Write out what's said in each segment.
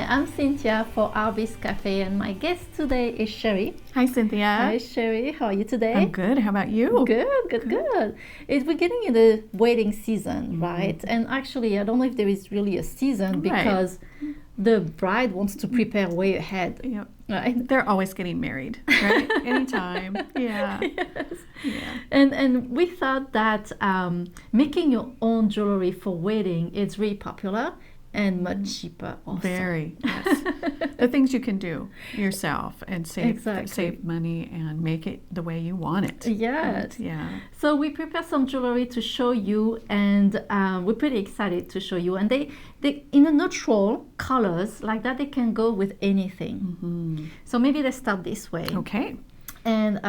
I'm Cynthia for Artbeads Cafe, and my guest today is Cheri. Hi, Cynthia. Hi, Cheri. How are you today? I'm good. How about you? Good. We're getting in the wedding season, right? And actually, I don't know if there is really a season because the bride wants to prepare way ahead. Yep. Right? They're always getting married, right? Anytime. Yeah. Yes. Yeah. And we thought that making your own jewelry for wedding is really popular and much cheaper also. Very. Yes. The things you can do yourself and save money and make it the way you want it. Yes. Right? Yeah. So we prepared some jewelry to show you, and we're pretty excited to show you. And they in a neutral colors like that, they can go with anything. Mm-hmm. So maybe let's start this way. Okay. And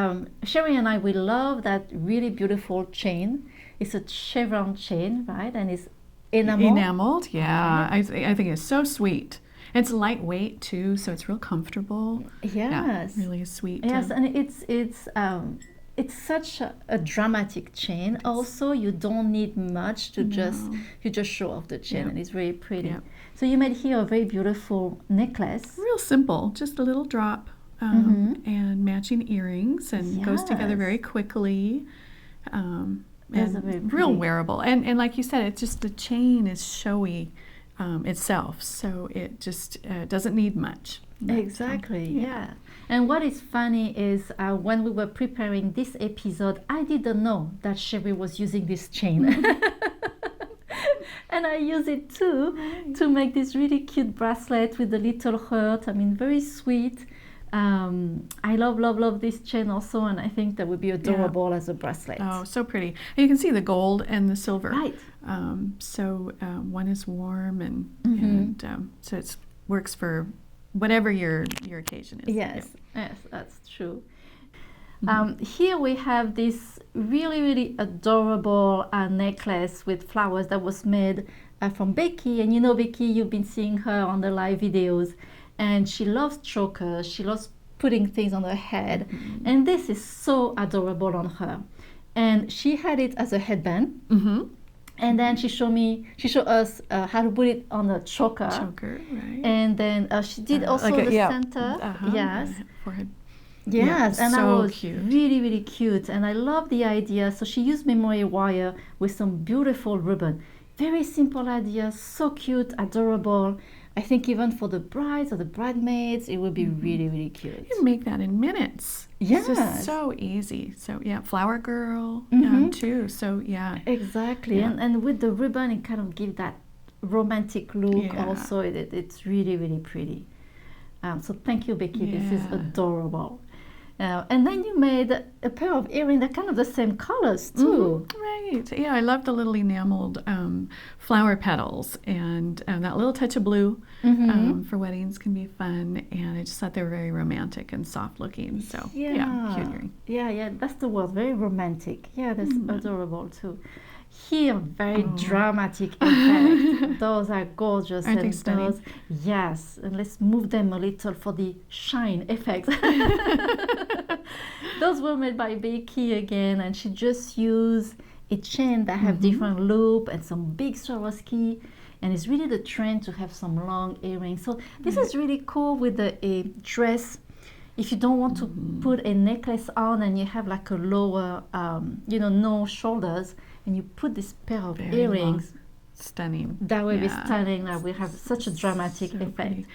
Cheri and I, we love that really beautiful chain. It's a chevron chain, right? And it's enameled, yeah. I think it's so sweet. It's lightweight too, so it's real comfortable. Yes, yeah, really sweet. Yes, and it's such a dramatic chain. Also, you don't need much to just show off the chain, and it's very pretty. Yep. So you made here a very beautiful necklace. Real simple, just a little drop and matching earrings, and goes together very quickly. And real wearable, and like you said, it's just the chain is showy itself, so it just doesn't need much. Exactly, yeah. And what is funny is when we were preparing this episode, I didn't know that Cheri was using this chain. And I use it too to make this really cute bracelet with a little heart. I mean, very sweet. I love this chain also, and I think that would be adorable as a bracelet. Oh, so pretty. And you can see the gold and the silver. Right. So one is warm, and so it works for whatever your occasion is. Yes, that's true. Here we have this really adorable necklace with flowers that was made from Becky. And you know, Becky, you've been seeing her on the live videos. And she loves chokers, she loves putting things on her head. And this is so adorable on her. And she had it as a headband. And then she showed us how to put it on a choker. Choker, right. And then she did also like the center. Yes. Forehead. Yes, and so that was cute. really cute. And I love the idea. So she used memory wire with some beautiful ribbon. Very simple idea, so cute, adorable. I think even for the brides or the bridesmaids, it would be really cute. You can make that in minutes. Yes. It's just so easy. So yeah, flower girl too. So yeah. Exactly. Yeah. And with the ribbon, it kind of gives that romantic look also. It's really pretty. So thank you, Becky. Yeah. This is adorable. And then you made a pair of earrings that kind of the same colors too. Right. Yeah, I love the little enameled flower petals, and that little touch of blue for weddings can be fun. And I just thought they were very romantic and soft looking. So cute earring. Yeah, that's the word. Very romantic. Yeah, that's adorable too. Here, very dramatic effect. Those are gorgeous. Aren't they stunning? Yes, and let's move them a little for the shine effect. Those were made by Becky again, and she just used a chain that have different loop and some big Swarovski, and it's really the trend to have some long earrings. So this is really cool with a dress. If you don't want to put a necklace on and you have like a lower, no shoulders, and you put this pair of earrings, stunning. That would be stunning. Like we have such a dramatic effect.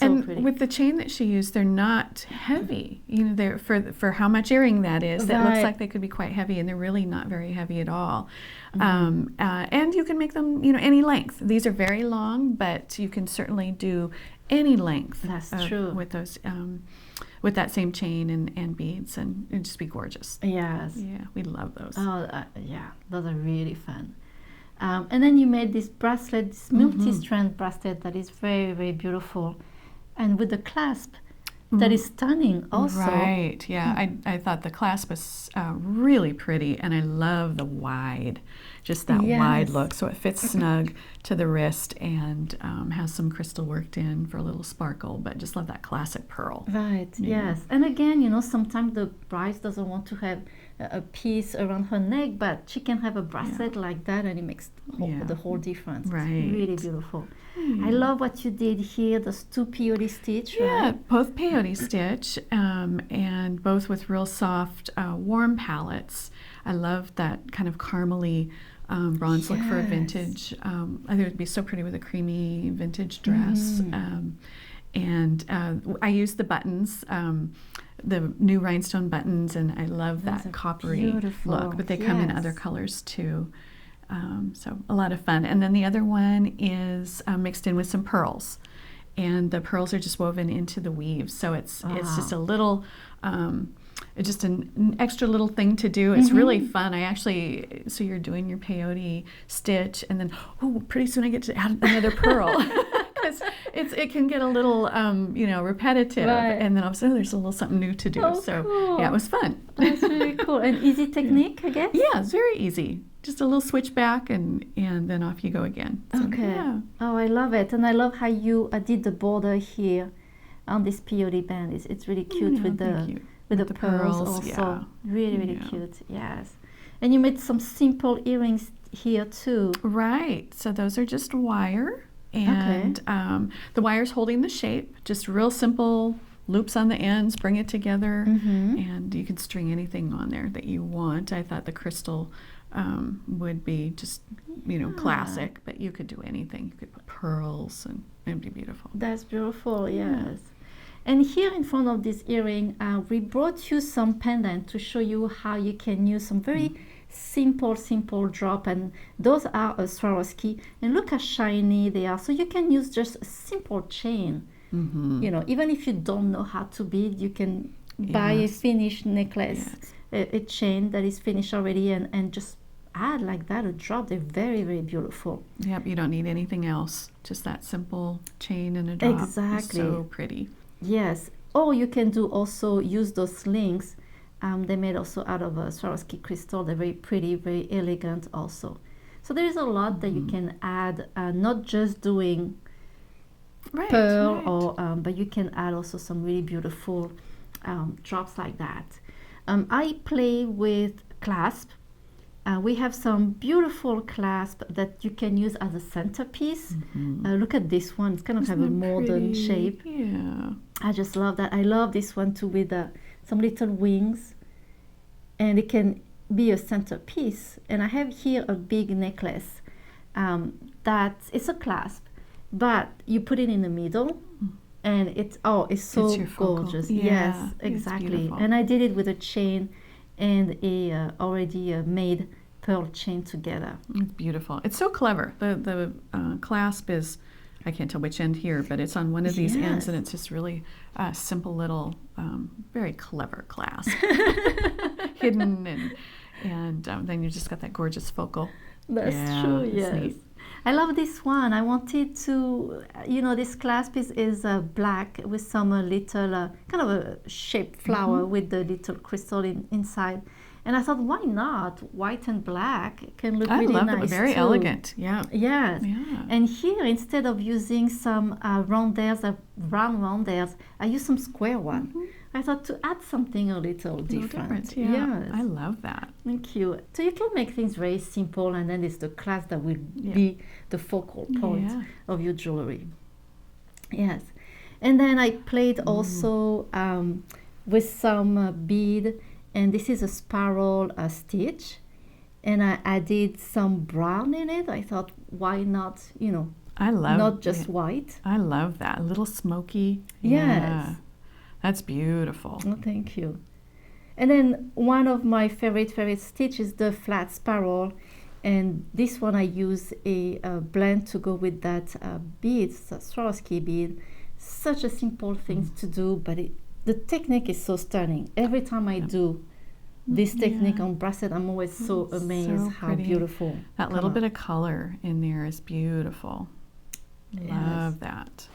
And with the chain that she used, they're not heavy. You know, they're for how much earring that is. That looks like they could be quite heavy, and they're really not very heavy at all. And you can make them, any length. These are very long, but you can certainly do any length. That's true. With those. With that same chain and beads, and it'd just be gorgeous. Yes. Yeah, we love those. Oh, those are really fun. And then you made this bracelet, this multi-strand bracelet that is very beautiful, and with the clasp that is stunning also. Right, yeah. I thought the clasp was really pretty, and I love the wide, just that wide look. So it fits snug to the wrist and has some crystal worked in for a little sparkle, but just love that classic pearl. Right, yes. And again, you know, sometimes the bride doesn't want to have a piece around her neck, but she can have a bracelet like that, and it makes the whole difference. Right. It's really beautiful. I love what you did here, those 2 peyote stitch, right? Yeah, both peyote stitch, and both with real soft, warm palettes. I love that kind of caramely bronze look for a vintage. I think it would be so pretty with a creamy vintage dress. And I use the buttons, the new rhinestone buttons, and I love that coppery look, but they come in other colors too. So a lot of fun. And then the other one is mixed in with some pearls, and the pearls are just woven into the weave. So it's just a little, it's just an extra little thing to do. It's really fun. So you're doing your peyote stitch, and then pretty soon I get to add another pearl. Because it can get a little repetitive, and then all of a sudden there's a little something new to do. Cool. Yeah, it was fun. That's really cool. And easy technique, I guess? Yeah, it's very easy. Just a little switch back, and then off you go again. So, okay. Yeah. Oh, I love it. And I love how you did the border here on this peyote band. It's really cute with the pearls also. Yeah. Really cute. Yes. And you made some simple earrings here too. Right. So those are just wire. And the wire's holding the shape, just real simple loops on the ends, bring it together, and you can string anything on there that you want. I thought the crystal would be just, classic, but you could do anything. You could put pearls, and it'd be beautiful. That's beautiful, yes. And here in front of this earring, we brought you some pendant to show you how you can use some very simple drop, and those are a Swarovski, and look how shiny they are. So you can use just a simple chain. Even if you don't know how to bead, you can buy a finished necklace, a chain that is finished already, and just add like that a drop. They're very, very beautiful. Yep, you don't need anything else, just that simple chain and a drop. Exactly. So pretty. Yes. Or you can use those links. They're made also out of a Swarovski crystal. They're very pretty, very elegant also. So there is a lot that you can add, not just doing pearl, but you can add also some really beautiful drops like that. I play with clasp. We have some beautiful clasp that you can use as a centerpiece. Look at this one. It's kind of have a modern shape. Yeah. I just love that. I love this one too with some little wings, and it can be a centerpiece. And I have here a big necklace that it's a clasp, but you put it in the middle, and it's so gorgeous. Yes, exactly. And I did it with a chain and a already made pearl chain together. It's beautiful. It's so clever. The clasp is, I can't tell which end here, but it's on one of these ends, and it's just really simple little, very clever clasp, hidden, and then you just got that gorgeous focal. That's true. Yes. Neat. I love this one. I wanted to, this clasp is black with some little kind of a shaped flower with the little crystal inside. And I thought, why not? White and black can look really nice. I love it. Very elegant. Yeah. Yes. Yeah. And here, instead of using some round rondelles, I use some square one. I thought to add something a little different. Yeah. Yes. I love that. Thank you. So you can make things very simple, and then it's the clasp that will be the focal point of your jewelry. Yes. And then I played also with some bead. And this is a spiral stitch, and I added some brown in it. I thought, why not, not just white. I love that. A little smoky. Yes. Yeah. That's beautiful. Oh, thank you. And then one of my favorite stitch is the flat spiral. And this one I use a blend to go with that bead, Swarovski bead. Such a simple thing to do, but the technique is so stunning. Every time I do this technique on bracelet, I'm always so amazed how beautiful. That little bit of color in there is beautiful. Love that.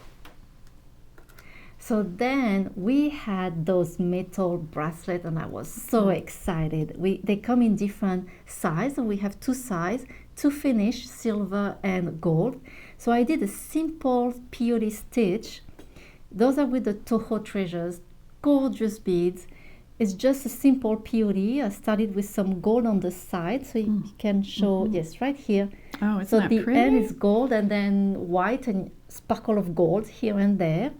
So then we had those metal bracelets, and I was so excited. They come in different sizes. We have two sizes, two finish, silver and gold. So I did a simple peyote stitch. Those are with the Toho treasures, gorgeous beads. It's just a simple peyote. I started with some gold on the side, so you can show, yes, right here. Oh, isn't so that the pretty? end is gold and then white and sparkle of gold here and there.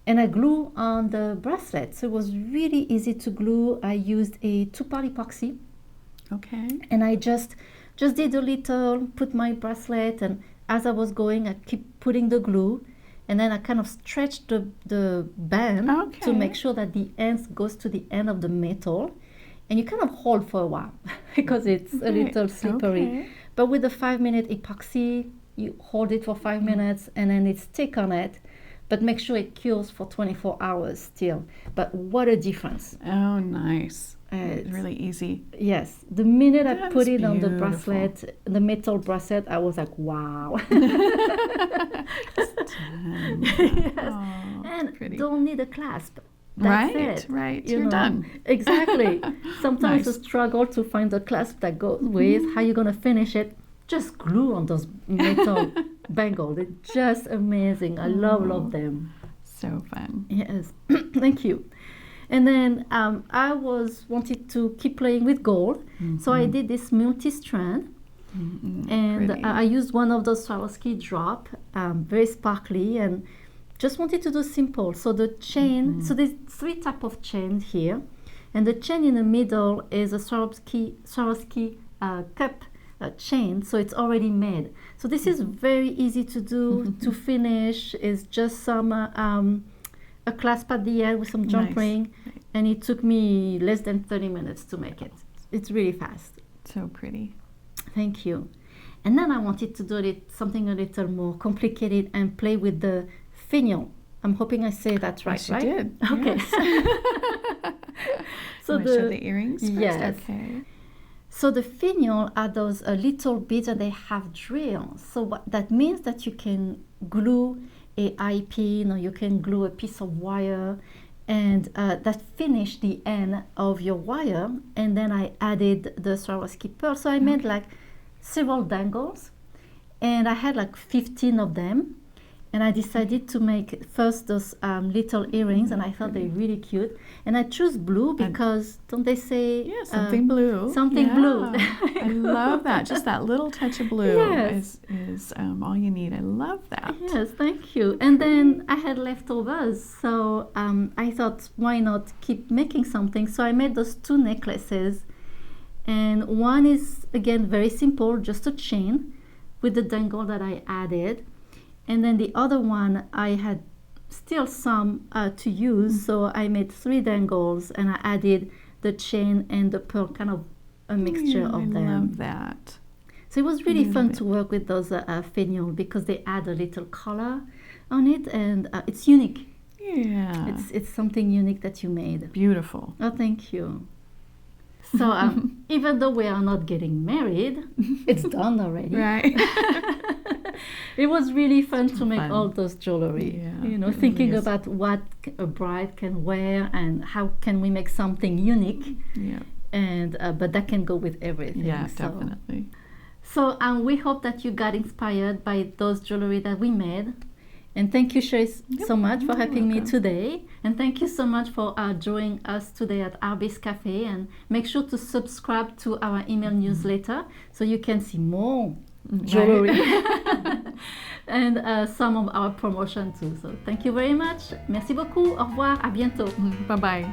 And I glue on the bracelet. So it was really easy to glue. I used a 2-part epoxy. Okay. And I just did a little, put my bracelet, and as I was going, I keep putting the glue. And then I kind of stretched the band to make sure that the end goes to the end of the metal. And you kind of hold for a while because it's a little slippery. Okay. But with the 5-minute epoxy, you hold it for 5 minutes and then it's stick on it. But make sure it cures for 24 hours still. But what a difference. Oh, nice. It's really easy. Yes. The minute I That's put it on the beautiful. bracelet, the metal bracelet, I was like, wow. Yes. Oh, and pretty. don't need a clasp. That's it. Right. You You're know? done. Exactly. Sometimes Nice. a struggle to find the clasp that goes with how you're going to finish it. Just glue on those metal bangles. They're just amazing. I love them. So fun. Yes. Thank you. And then I wanted to keep playing with gold. So I did this multi-strand. And Pretty. I used one of those Swarovski drop, very sparkly, and just wanted to do simple. So the chain, so there's 3 types of chains here, and the chain in the middle is a Swarovski cup chain, so it's already made. So this is very easy to do, to finish. It's just some a clasp at the end with some jump ring, and it took me less than 30 minutes to make it. It's really fast. So pretty. Thank you. And then I wanted to do something a little more complicated and play with the finial. I'm hoping I say that right, Yes, you right? did. Okay. Yes. So You wanna show the earrings first? Yes. Okay. So the finial are those little beads and they have drills. So what that means that you can glue a eye pin or you can glue a piece of wire and that finish the end of your wire. And then I added the Swarovski pearl. So I made like several dangles and I had like 15 of them. And I decided to make first those little earrings, and I thought they're really cute. And I choose blue because, don't they say? Yeah, something blue. Something blue. I love that. Just that little touch of blue Yes. is all you need. I love that. Yes, thank you. And then I had leftovers, so I thought, why not keep making something? So I made those 2 necklaces. And one is, again, very simple, just a chain with the dangle that I added. And then the other one, I had still some to use, so I made 3 dangles and I added the chain and the pearl, kind of a mixture of them. I love that. So it was really fun to work with those finial because they add a little color on it, and it's unique. Yeah. It's something unique that you made. Beautiful. Oh, thank you. So even though we are not getting married, it's done already. Right. It was really fun to make all those jewelry. Yeah, You know, it thinking really is. about what a bride can wear and how can we make something unique. Yeah. And but that can go with everything. Yeah, so. definitely. So we hope that you got inspired by those jewelry that we made. And thank you, Cheri, so much for helping me today. And thank you so much for joining us today at Artbeads Cafe. And make sure to subscribe to our email newsletter so you can see more jewelry and some of our promotion too. So thank you very much. Merci beaucoup. Au revoir. À bientôt. Bye-bye.